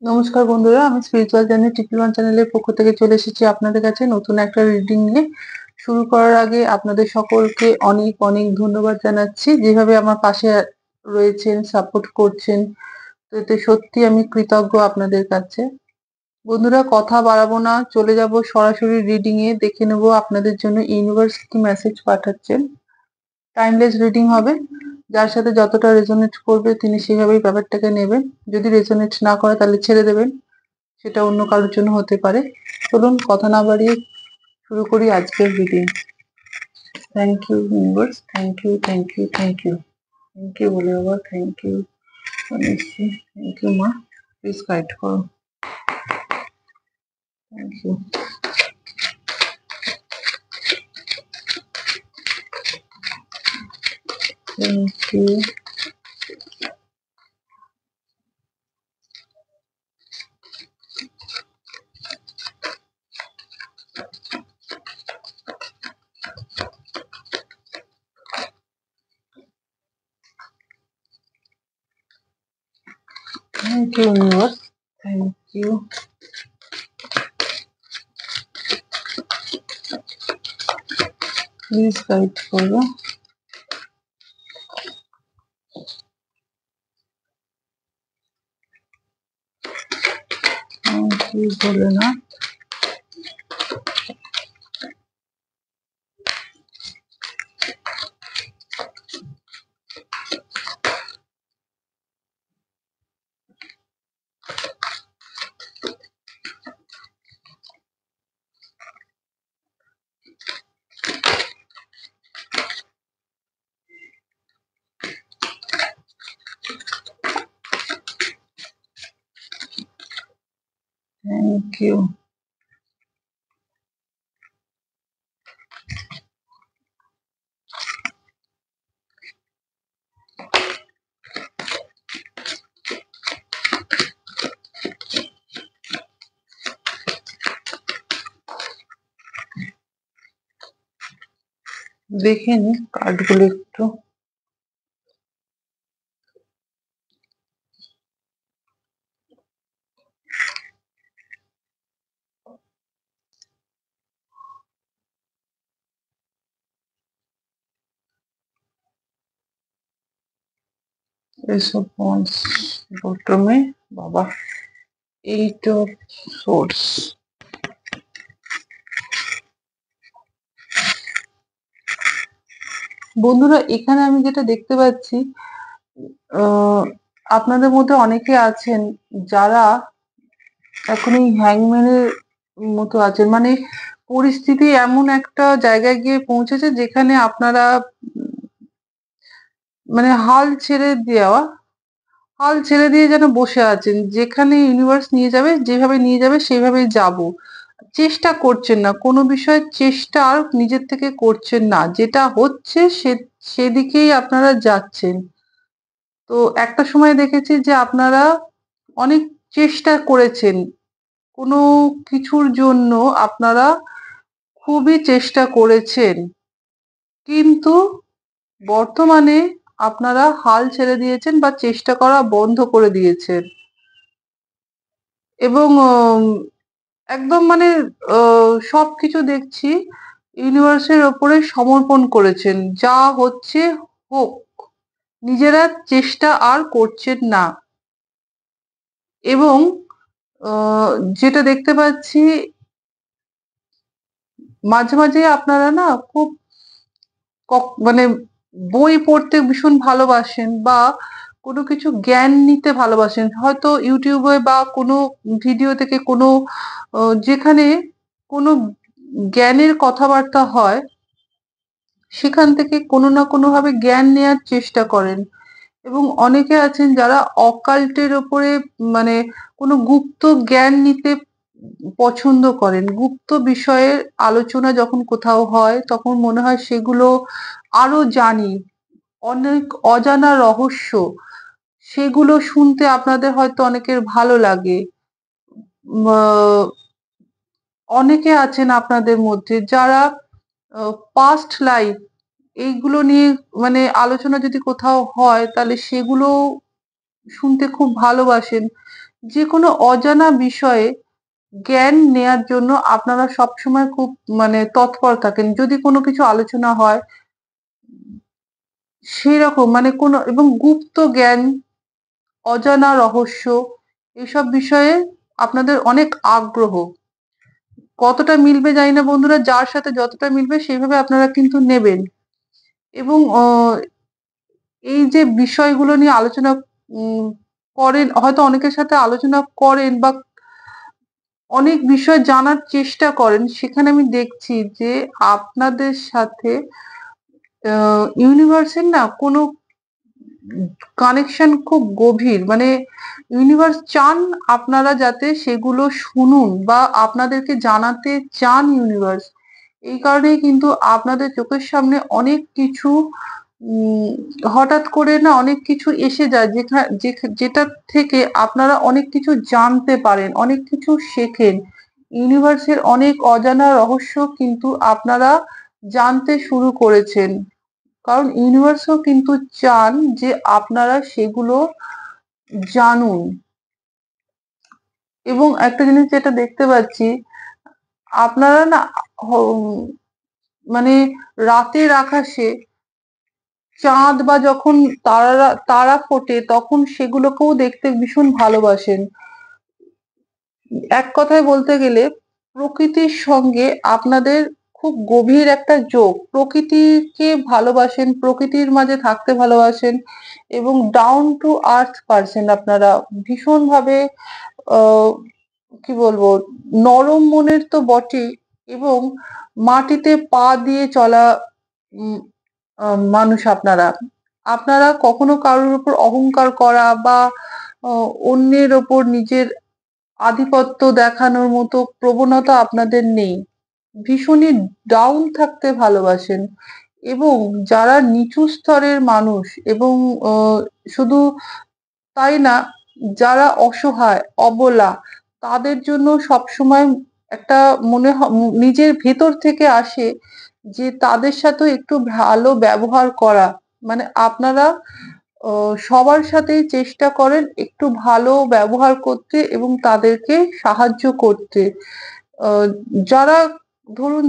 নমস্কার বন্ধুরা, আমি স্পিরিচুয়াল জার্নি ট্রিপল ওয়ান চ্যানেলের পক্ষ থেকে চলে এসেছি আপনাদের কাছে নতুন একটা রিডিং নিয়ে। শুরু করার আগে আপনাদের সকলকে অনেক অনেক ধন্যবাদ জানাচ্ছি, যেভাবে আমার পাশে রয়েছেন, সাপোর্ট করছেন। তো এতে সত্যি আমি কৃতজ্ঞ আপনাদের কাছে। বন্ধুরা, কথা বাড়াবো না, চলে যাব সরাসরি রিডিং এ। দেখে নেব আপনাদের জন্য ইউনিভার্স কি মেসেজ পাঠাচ্ছেন। টাইমলেস রিডিং হবে, যার সাথে যতটা রেজোনেট করবে তিনি সেভাবেই ব্যাপারটাকে নেবেন। যদি রেজোনেট না করে তাহলে ছেড়ে দেবেন, সেটা অন্য কারোর জন্য হতে পারে। চলুন কথা না বাড়িয়ে শুরু করি আজকের reading. Thank you universe, thank you, thank you, thank you, thank you বলে বাবা, thank you honesty, thank you মা, প্লিজ গাইড করো। Thank you, thank you, thank you universe, thank you, please guide করো। Thank you Bholenath, thank you. দেখে নি কার্ডগুলো একটু। এসব পয়েন্টস বটমে বাবা, 8 অফ সোর্স। বন্ধুরা, এখানে আমি যেটা দেখতে পাচ্ছি, আহ, আপনাদের মধ্যে অনেকে আছেন যারা এখন এই হ্যাংম্যানের মতো আছেন। মানে পরিস্থিতি এমন একটা জায়গায় গিয়ে পৌঁছেছে যেখানে আপনারা মানে হাল ছেড়ে দিয়ে যেন বসে আছেন। যেখানে ইউনিভার্স নিয়ে যাবে, যেভাবে নিয়ে যাবে সেভাবেই যাব। চেষ্টা করছেন না, কোনো বিষয়ে চেষ্টা আর নিজের থেকে করছেন না, যেটা হচ্ছে সেদিকেই আপনারা যাচ্ছেন। তো একটা সময় দেখেছি যে আপনারা অনেক চেষ্টা করেছেন কোনো কিছুর জন্য, আপনারা খুবই চেষ্টা করেছেন, কিন্তু বর্তমানে আপনারা হাল ছেড়ে দিয়েছেন বা চেষ্টা করা বন্ধ করে দিয়েছেন। এবং একদম মানে সবকিছু দেখছি ইউনিভার্সের ওপরে সমর্পণ করেছেন। যা হচ্ছে হোক, নিজেরা চেষ্টা আর করছেন না। এবং যেটা দেখতে পাচ্ছি, মাঝে মাঝে আপনারা না খুব মানে বই পড়তে ভীষণ ভালোবাসেন, বা কোনো কিছু জ্ঞান নিতে ভালোবাসেন। হয়তো ইউটিউবে বা কোনো ভিডিও থেকে কোনো যেখানে কোনো জ্ঞানের কথাবার্তা হয়, সেখান থেকে কোনো না কোনো ভাবে জ্ঞান নেয়ার চেষ্টা করেন। এবং অনেকে আছেন যারা অকাল্টের ওপরে মানে কোনো গুপ্ত জ্ঞান নিতে পছন্দ করেন। গুপ্ত বিষয়ের আলোচনা যখন কোথাও হয় তখন মনে হয় সেগুলো আরো জানি, অনেক অজানা রহস্য, সেগুলো শুনতে আপনাদের হয়তো অনেকের ভালো লাগে। অনেকে আছেন আপনাদের মধ্যে যারা পাস্ট লাইফ এইগুলো নিয়ে মানে আলোচনা যদি কোথাও হয় তাহলে সেগুলো শুনতে খুব ভালোবাসেন। যে কোনো অজানা বিষয়ে জ্ঞান নেয়ার জন্য আপনারা সবসময় খুব তৎপর থাকেন। যদি কোনো কিছু আলোচনা হয় সেরকম কোনো এবং গুপ্ত জ্ঞান, অজানা রহস্য এসব বিষয়ে আপনাদের অনেক আগ্রহ। কতটা মিলবে জানি না বন্ধুরা, যার সাথে যতটা মিলবে সেইভাবে আপনারা কিন্তু নেবেন। এবং এই যে বিষয়গুলো নিয়ে আলোচনা উম করেন, হয়তো অনেকের সাথে আলোচনা করেন বা অনেক বিষয় জানার চেষ্টা করেন, সেখানে আমি দেখছি যে আপনাদের সাথে ইউনিভার্সের না কোনো কানেকশন খুব গভীর। ইউনিভার্স চান আপনারা যাতে সেগুলো শুনুন বা আপনাদেরকে জানাতে চান ইউনিভার্স। এই কারণেই কিন্তু আপনাদের চোখের সামনে অনেক কিছু উম হঠাৎ করে না অনেক কিছু এসে যায় যেটা থেকে আপনারা অনেক কিছু জানতে পারেন, অনেক কিছু শেখেন। ইউনিভার্সের অনেক অজানা রহস্য কিন্তু আপনারা জানতে শুরু করেছেন। কারণ ইউনিভার্সও কিন্তু চান যে আপনারা সেগুলো জানুন। এবং একটা জিনিস যেটা দেখতে পাচ্ছি, আপনারা না হ মানে রাতের আকাশে চাঁদ বা যখন তারা ফোটে তখন সেগুলোকেও দেখতে ভীষণ ভালোবাসেন। এক কথায় বলতে গেলে প্রকৃতির সঙ্গে আপনাদের খুব গভীর একটা যোগ। প্রকৃতিকে ভালোবাসেন, প্রকৃতির মাঝে থাকতে ভালোবাসেন এবং ডাউন টু আর্থ পারসন আপনারা। ভীষণভাবে আহ কি বলবো, নরম মনের তো বটেই এবং মাটিতে পা দিয়ে চলা উম মানুষ আপনারা। আপনারা কখনো কারোর উপর অহংকার করা বা অন্যের ওপর নিজের আধিপত্য দেখানোর মতো প্রবণতা আপনাদের নেই। ভীষণই ডাউন থাকতে ভালোবাসেন এবং যারা নিচু স্তরের মানুষ এবং শুধু তাই না, যারা অসহায়, অবলা তাদের জন্য সবসময় একটা নিজের ভেতর থেকে আসে যে তাদের সাথেও একটু ভালো ব্যবহার করা। আপনারা সবার সাথেই চেষ্টা করেন একটু ভালো ব্যবহার করতে এবং তাদেরকে সাহায্য করতে। আ যারা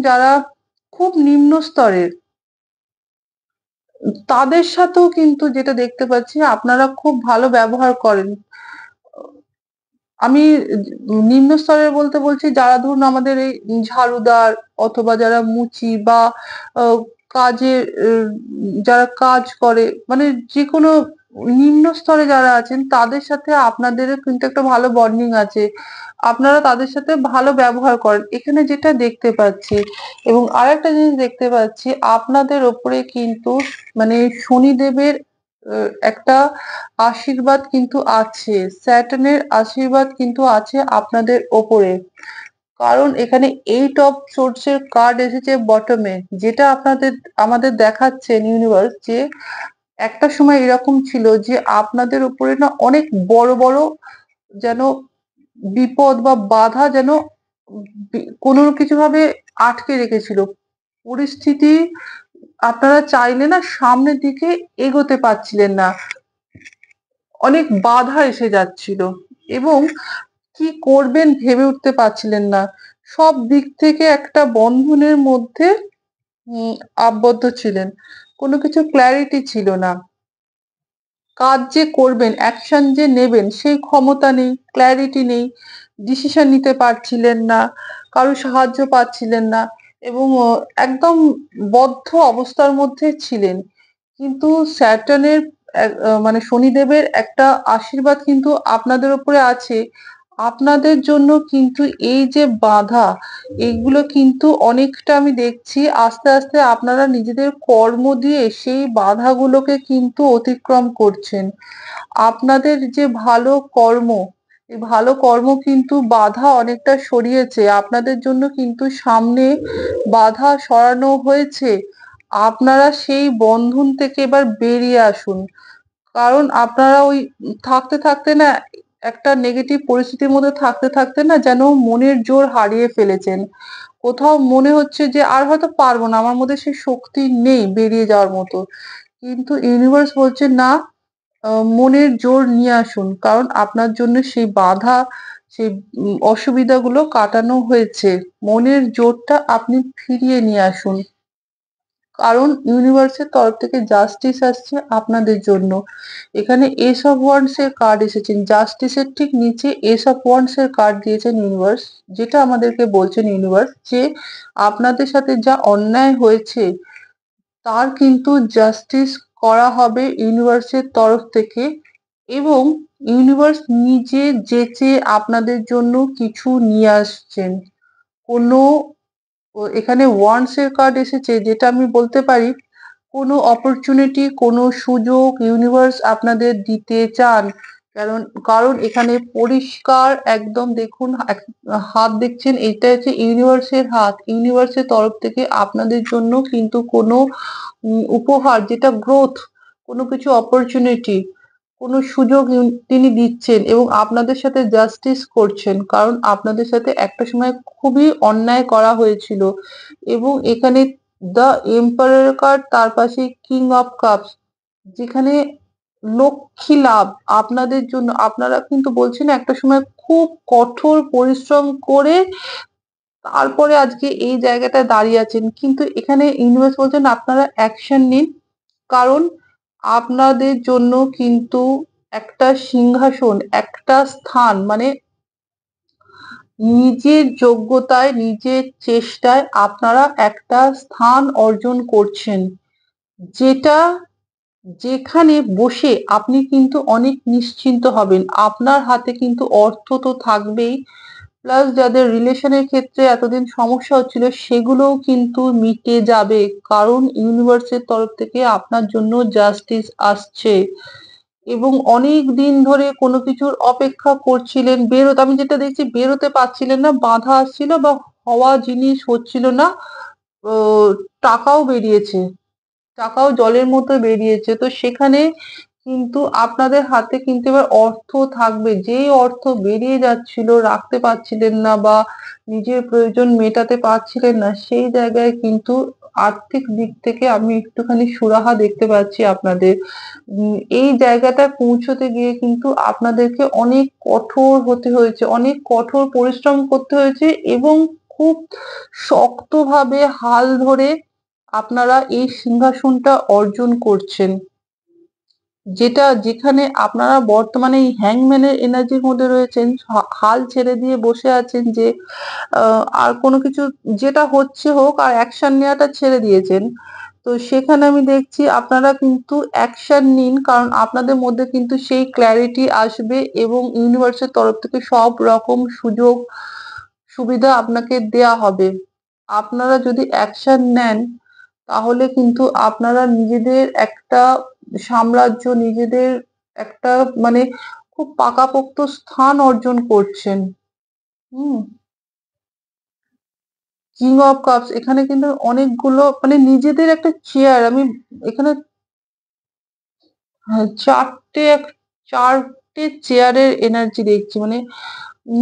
যারা খুব নিম্ন স্তরের, তাদের সাথেও কিন্তু যেটা দেখতে পাচ্ছি আপনারা খুব ভালো ব্যবহার করেন। আমি নিম্ন স্তরের বলতে বলছি যারা ধরুন আমাদের এই ঝাড়ুদার অথবা যারা মুচি বা আ কাজে যারা কাজ করে, যেকোনো নিম্ন স্তরে যারা আছেন তাদের সাথে আপনাদেরও কিন্তু একটা ভালো বন্ডিং আছে। আপনারা তাদের সাথে ভালো ব্যবহার করেন। এখানে যেটা দেখতে পাচ্ছি এবং আরেকটা জিনিস দেখতে পাচ্ছি, আপনাদের ওপরে কিন্তু শনিদেবের একটা আশীর্বাদ কিন্তু আছে। স্যাটার্নের আশীর্বাদ কিন্তু আছে আপনাদের ওপরে। কারণ এখানে 8 অফ সোর্স এর কার্ড এসেছে বটমে, যেটা আমাদের দেখাচ্ছেন ইউনিভার্স যে একটা সময় এরকম ছিল যে আপনাদের উপরে না অনেক বড় বড় যেন বিপদ বা বাধা যেন কোনো কিছু ভাবে আটকে রেখেছিল। পরিস্থিতি আপনারা চাইলে না সামনের দিকে এগোতে পারছিলেন না। অনেক বাধা এসে যাচ্ছিল এবং কি করবেন ভেবে উঠতে পারছিলেন না। সব দিক থেকে একটা বন্ধনের মধ্যে উম আবদ্ধ ছিলেন। কোনো কিছু ক্লারিটি ছিল না। কাজ যে করবেন, অ্যাকশন যে নেবেন সেই ক্ষমতা নেই, ক্লারিটি নেই, ডিসিশন নিতে পারছিলেন না, কারোর সাহায্য পাচ্ছিলেন না এবং একদম বদ্ধ অবস্থার মধ্যে ছিলেন। কিন্তু স্যাটার্নের শনিদেবের একটা আশীর্বাদ কিন্তু আপনাদের উপরে আছে। আপনাদের জন্য কিন্তু এই যে বাধা, এইগুলো কিন্তু অনেকটা আমি দেখছি আস্তে আস্তে আপনারা নিজেদের কর্ম দিয়ে সেই বাধাগুলোকে কিন্তু অতিক্রম করছেন। আপনাদের যে ভালো কর্ম, এই ভালো কর্ম কিন্তু বাধা অনেকটা সরিয়েছে। আপনাদের জন্য কিন্তু সামনে বাধা সরানো হয়েছে। আপনারা সেই বন্ধন থেকে এবার বেরিয়ে আসুন। কারণ আপনারা ওই থাকতে থাকতে না একটা নেগেটিভ পরিস্থিতির মধ্যে থাকতে থাকতে না যেন মনের জোর হারিয়ে ফেলেছেন। কোথাও মনে হচ্ছে যে আর হয়তো পারবো না, আমার মধ্যে সেই শক্তি নেই বেরিয়ে যাওয়ার মতো। কিন্তু ইউনিভার্স বলছে না, মনের জোর নিয়ে আসুন। কারণ আপনার জন্য সেই বাধা, সেই অসুবিধাগুলো কাটানো হয়েছে। মনের জোরটা আপনি ফিরিয়ে নিয়ে আসুন। কারণ ইউনিভার্সের তরফ থেকে জাস্টিস আসছে আপনাদের জন্য। এখানে এস অফ ওয়ান্ডস এর কার্ড এসেছেন। জাস্টিসের ঠিক নিচে এস অফ ওয়ান্ডস এর কার্ড দিয়েছেন ইউনিভার্স। যেটা আমাদেরকে বলছেন ইউনিভার্স যে আপনাদের সাথে যা অন্যায় হয়েছে তার কিন্তু জাস্টিস করা হবে ইউনিভার্সের তরফ থেকে, এবং ইউনিভার্স নিজে যেচে আপনাদের জন্য কিছু নিয়ে আসছেন। কোনো এখানে ওয়ান্ডস এর কার্ড এসেছে, যেটা আমি বলতে পারি কোনো অপরচুনিটি, কোনো সুযোগ ইউনিভার্স আপনাদের দিতে চান। কারণ কারণ এখানে পরিষ্কার একদম দেখুন, হাত দেখছেন, এটা হচ্ছে ইউনিভার্সের হাত। ইউনিভার্সের তরফ থেকে আপনাদের জন্য কিন্তু কোনো উপহার, যেটা গ্রোথ, কোনো কিছু অপরচুনিটি, কোনো সুযোগ তিনি দিচ্ছেন এবং আপনাদের সাথে জাস্টিস করছেন। কারণ আপনাদের সাথে একটা সময় খুবই অন্যায় করা হয়েছিল। এবং এখানে দ্য এম্পারার কার্ড, তার পাশে কিং অফ কাপস, যেখানে লক্ষ্মী লাভ আপনাদের জন্য। আপনারা কিন্তু বলছেন একটা সময় খুব কঠোর পরিশ্রম করে তারপরে আজকে এই জায়গাটায় দাঁড়িয়ে আছেন, কিন্তু এখানে ইউনিভার্স বলছেন আপনারা অ্যাকশন নিন। কারণ আপনাদের জন্য কিন্তু একটা সিংহাসন, একটা স্থান, মানে নিজের যোগ্যতায়, নিজের চেষ্টায় আপনারা একটা স্থান অর্জন করছেন, যেটা যেখানে বসে আপনি কিন্তু অনেক নিশ্চিন্ত হবেন। আপনার হাতে কিন্তু অর্থ তো থাকবেই, প্লাস যাদের রিলেশনের ক্ষেত্রে এতদিন সমস্যা হচ্ছিল সেগুলোও কিন্তু মিটে যাবে। কারণ ইউনিভার্সের তরফ থেকে আপনার জন্য জাস্টিস আসছে। এবং অনেক দিন ধরে কোনো কিছুর অপেক্ষা করছিলেন, আমি যেটা দেখছি বেরোতে পারছিলেন না, বাধা আসছিল বা হওয়া জিনিস হচ্ছিল না। ও, টাকাও বেরিয়েছে, টাকাও জলের মতো বেরিয়েছে। তো সেখানে কিন্তু আপনাদের হাতে কিন্তু এবার অর্থ থাকবে। যেই অর্থ বেরিয়ে যাচ্ছিল, রাখতে পারছিলেন না বা নিজের প্রয়োজন মেটাতে পারছিলেন না, সেই জায়গায় কিন্তু আর্থিক দিক থেকে আমি একটুখানি সুরাহা দেখতে পাচ্ছি আপনাদের। এই জায়গাটায় পৌঁছতে গিয়ে কিন্তু আপনাদেরকে অনেক কঠোর হতে হয়েছে, অনেক কঠোর পরিশ্রম করতে হয়েছে, এবং খুব শক্তভাবে হাল ধরে আপনারা এই সিংহাসনটা অর্জন করছেন। যেখানে আপনারা বর্তমানে এই হ্যাংম্যানের এনার্জির মধ্যে রয়েছেন, হাল ছেড়ে দিয়ে বসে আছেন যে আর কোনো কিছু যেটা হচ্ছে হোক, আর অ্যাকশন নেওয়াটা ছেড়ে দিয়েছেন। তো সেখানে আমি দেখছি আপনারা কিন্তু অ্যাকশন নিন, কারণ আপনাদের মধ্যে কিন্তু সেই ক্ল্যারিটি আসবে এবং ইউনিভার্সের তরফ থেকে সব রকম সুযোগ সুবিধা আপনাকে দেয়া হবে। আপনারা যদি অ্যাকশন নেন তাহলে কিন্তু আপনারা নিজেদের একটা সাম্রাজ্য, নিজেদের একটা, মানে খুব পাকাপোক্ত স্থান অর্জন করছেন। হুম। কিং অফ কাপস, এখানে কিন্তু অনেকগুলো, মানে নিজেদের একটা চেয়ার আমি এখানে, হ্যাঁ, চারটে চেয়ারের এনার্জি দেখছি। মানে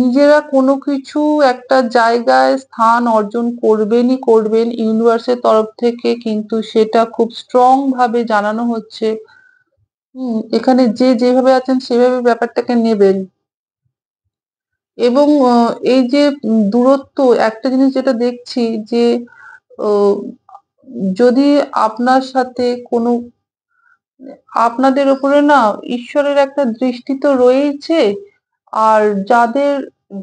নিজেরা কোনো কিছু একটা জায়গায় স্থান অর্জন করবেনই করবেন, ইউনিভার্সের তরফ থেকে কিন্তু সেটা খুব স্ট্রং ভাবে জানানো হচ্ছে। এখানে যে যেভাবে আছেন সেভাবে ব্যাপারটাকে নেবেন। এবং এই যে দূরত্ব, একটা জিনিস যেটা দেখছি যে আহ, যদি আপনার সাথে কোনো, আপনাদের উপরে না ঈশ্বরের একটা দৃষ্টি তো রয়েছে। আর যাদের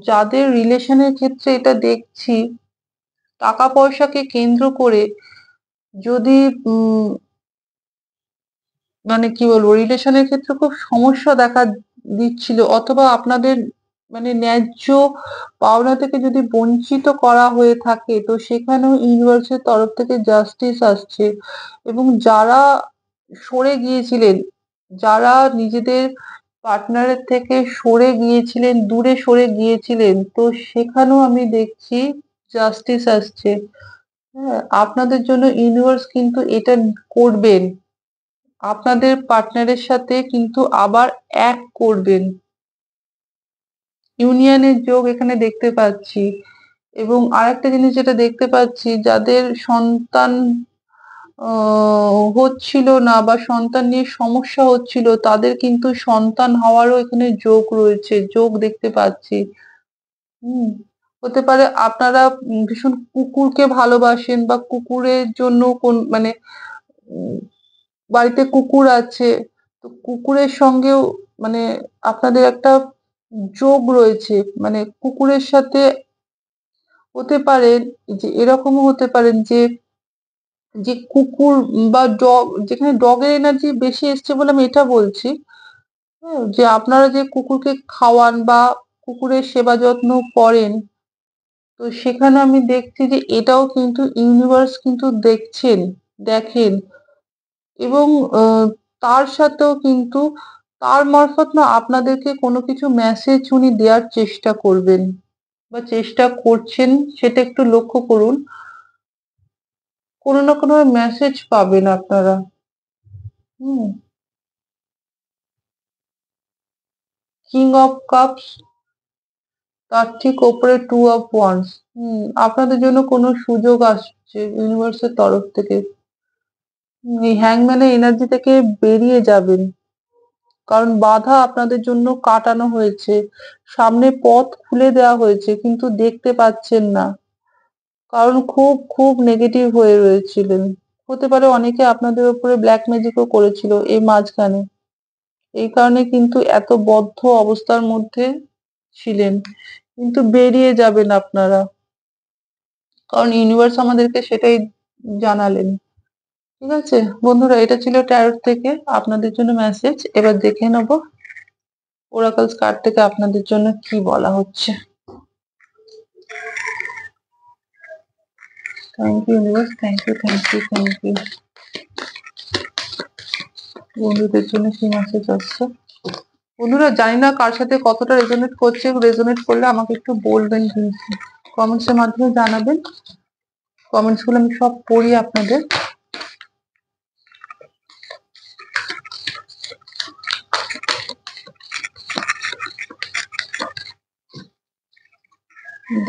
যাদের রিলেশনের ক্ষেত্রে এটা দেখছি, টাকা পয়সাকে কেন্দ্র করে যদি মানে কি বলবো, রিলেশনের ক্ষেত্রে খুব সমস্যা দেখা দিচ্ছিল, অথবা আপনাদের মানে ন্যায্য পাওনা থেকে যদি বঞ্চিত করা হয়ে থাকে, তো সেখানেও ইউনিভার্সের তরফ থেকে জাস্টিস আসছে। এবং যারা সরে গিয়েছিলেন, যারা নিজেদের পার্টনারের থেকে সরে গিয়েছিলেন, দূরে সরে গিয়েছিলেন, তো সেখানেও আমি দেখছি জাস্টিস আসছে। হ্যাঁ, আপনাদের জন্য ইউনিভার্স কিন্তু এটা করবেন, আপনাদের পার্টনারের সাথে কিন্তু আবার এক করবেন। ইউনিয়নের যোগ এখানে দেখতে পাচ্ছি। এবং আরেকটা জিনিস যেটা দেখতে পাচ্ছি, যাদের সন্তান হচ্ছিল না বা সন্তান নিয়ে সমস্যা হচ্ছিল, তাদের কিন্তু সন্তান হওয়ারও এখানে যোগ রয়েছে, যোগ দেখতে পাচ্ছি। হুম, হতে পারে আপনারা ভীষণ কুকুরকে ভালোবাসেন বা কুকুরের জন্য মানে উম বাড়িতে কুকুর আছে। তো কুকুরের সঙ্গেও মানে আপনাদের একটা যোগ রয়েছে। মানে কুকুরের সাথে হতে পারে যে এরকমও হতে পারেন যে কুকুর বা ডগ, যেখানে ডগের এনার্জি বেশি এসছে বলে আমি এটা বলছি। হ্যাঁ? যে আপনারা যে কুকুরকে খাওয়ান বা কুকুরের সেবা যত্ন করেন, তো সেখানে আমি দেখছি যে এটাও কিন্তু ইউনিভার্স কিন্তু দেখেন এবং তার সাথেও কিন্তু তার মারফত না আপনাদেরকে কোনো কিছু মেসেজ উনি দেয়ার চেষ্টা করবেন বা চেষ্টা করছেন, সেটা একটু লক্ষ্য করুন। কোনো না কোনো মেসেজ পাবেন আপনারা। হুম, কিং অফ কাপস, তার ঠিক ওপরে টু অফ ওয়ান্স। আপনাদের জন্য কোনো সুযোগ আসছে ইউনিভার্সের তরফ থেকে। এই হ্যাংম্যানের এনার্জি থেকে বেরিয়ে যাবেন, কারণ বাধা আপনাদের জন্য কাটানো হয়েছে, সামনে পথ খুলে দেওয়া হয়েছে কিন্তু দেখতে পাচ্ছেন না, কারণ খুব খুব নেগেটিভ হয়ে রয়েছিলেন। হতে পারে অনেকে আপনাদের উপরে ব্ল্যাক ম্যাজিকও করেছিল এই মাঝখানে, এই কারণে কিন্তু এত বদ্ধ অবস্থার মধ্যে ছিলেন, কিন্তু বেরিয়ে যাবেন আপনারা, কারণ ইউনিভার্স আমাদেরকে সেটাই জানালেন। ঠিক আছে বন্ধুরা, এটা ছিল ট্যারোট থেকে আপনাদের জন্য মেসেজ। এবার দেখে নেব ওরাকলস কার্ড থেকে আপনাদের জন্য কি বলা হচ্ছে। Thank you universe, thank you, thank you, thank you. বন্ধুদের জন্য কি মেসেজ আসছে? বন্ধুরা জানি না কার সাথে কতটা রেজোনেট করছে, রেজোনেট করলে আমাকে একটু বলবেন, কিন্তু কমেন্টস এর মাধ্যমে জানাবেন। কমেন্টস গুলো আমি সব পড়ি আপনাদের।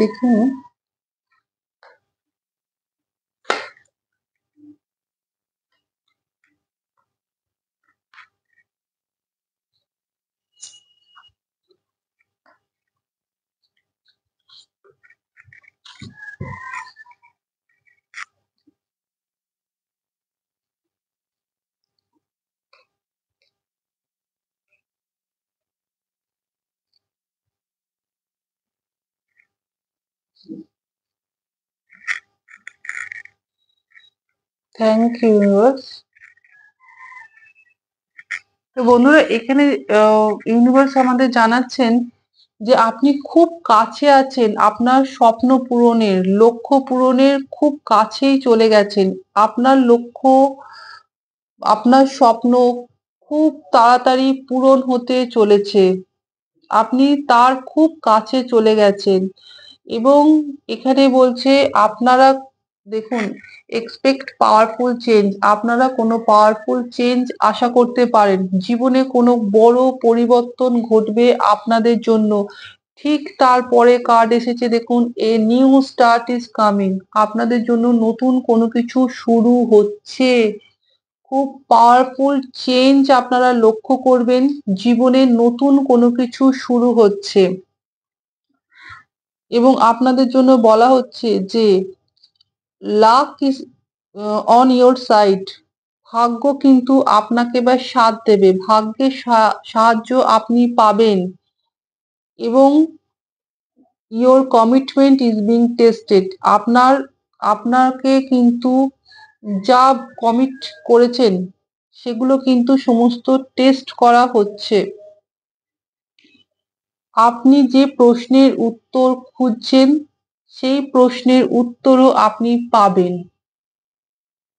দেখুন, থ্যাংক ইউ ইউনিভার্স। তো বন্ধুরা এখানে ইউনিভার্স আমাদের জানাচ্ছেন যে আপনি খুব কাছে আছেন আপনার স্বপ্ন পূরণের, লক্ষ্য পূরণের খুব কাছেই চলে গেছেন। আপনার লক্ষ্য, আপনার স্বপ্ন খুব তাড়াতাড়ি পূরণ হতে চলেছে, আপনি তার খুব কাছে চলে গেছেন। এবং এখানে বলছে আপনারা দেখুন, এক্সপেক্ট পাওয়ারফুল চেঞ্জ, আপনারা কোনো পাওয়ারফুল চেঞ্জ আশা করতে পারেন, জীবনে কোনো বড় পরিবর্তন ঘটবে আপনাদের জন্য। ঠিক তারপরে কার্ড এসেছে দেখুন, a new start is coming, আপনাদের জন্য নতুন কোনো কিছু শুরু হচ্ছে। খুব পাওয়ারফুল চেঞ্জ আপনারা লক্ষ্য করবেন, জীবনে নতুন কোনো কিছু শুরু হচ্ছে। এবং আপনাদের জন্য বলা হচ্ছে যে lakh is on your side, ভাগ্য কিন্তু আপনাকে এবার সাথ দেবে, ভাগ্যের সাহায্য আপনি পাবেন। এবং your commitment is being tested, আপনাকে কিন্তু যা কমিট করেছেন সেগুলো কিন্তু সমস্ত টেস্ট করা হচ্ছে। আপনি যে প্রশ্নের উত্তর খুঁজছেন সেই প্রশ্নের উত্তরও আপনি পাবেন।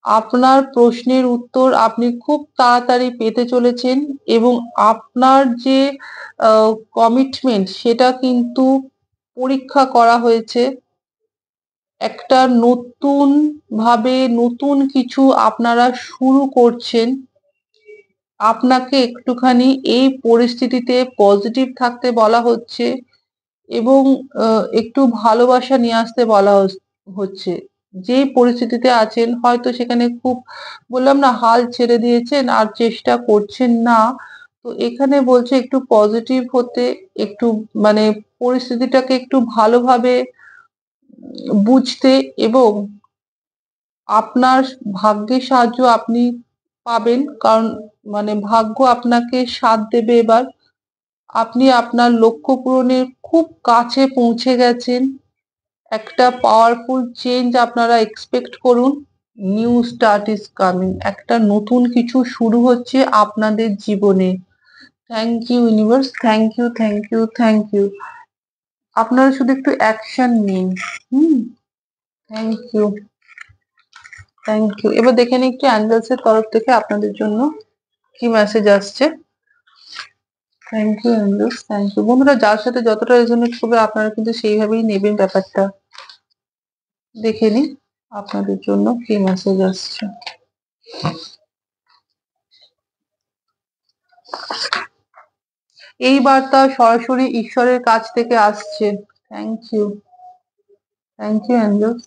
আপনার প্রশ্নের উত্তর আপনি খুব তাড়াতাড়ি পেতে চলেছেন এবং আপনার যে কমিটমেন্ট সেটা কিন্তু পরীক্ষা করা হয়েছে। একটা নতুন ভাবে নতুন কিছু আপনারা শুরু করছেন। আপনাকে একটুখানি এই পরিস্থিতিতে পজিটিভ থাকতে বলা হচ্ছে এবং একটু ভালোবাসা নিয়ে আসতে বলা হচ্ছে। যে পরিস্থিতিতে আছেন হয়তো সেখানে খুব বললাম না হাল ছেড়ে দিয়েছেন আর চেষ্টা করছেন না। তো এখানে বলছে একটু পজিটিভ হতে, একটু মানে পরিস্থিতিটাকে একটু ভালোভাবে বুঝতে এবং আপনার ভাগ্যের সাহায্য আপনি পাবেন। কারণ মানে ভাগ্য আপনাকে সাথ দেবে এবার। আপনি আপনার লক্ষ্য পূরণের খুব কাছে পৌঁছে গেছেন। একটা পাওয়ারফুল চেঞ্জ আপনারা এক্সপেক্ট করুন। New start is coming. একটা নতুন কিছু শুরু হচ্ছে আপনাদের জীবনে। Thank you universe, thank you, thank you, thank you. আপনারা শুধু একটু অ্যাকশন নিন। Hmm, thank you, thank you. এবার দেখে নিই একটু অ্যাঞ্জেলস এর তরফ থেকে আপনাদের জন্য কি মেসেজ আসছে। Thank you angels, thank you. বন্ধুরা যার সাথে যতটা রেজোনেট করবে আপনারা কিন্তু সেইভাবেই নেবেন ব্যাপারটা। দেখে নিই আপনাদের জন্য কি মেসেজ আসছে। এই বার্তা সরাসরি ঈশ্বরের কাছ থেকে আসছে। Thank you, thank you Angeles.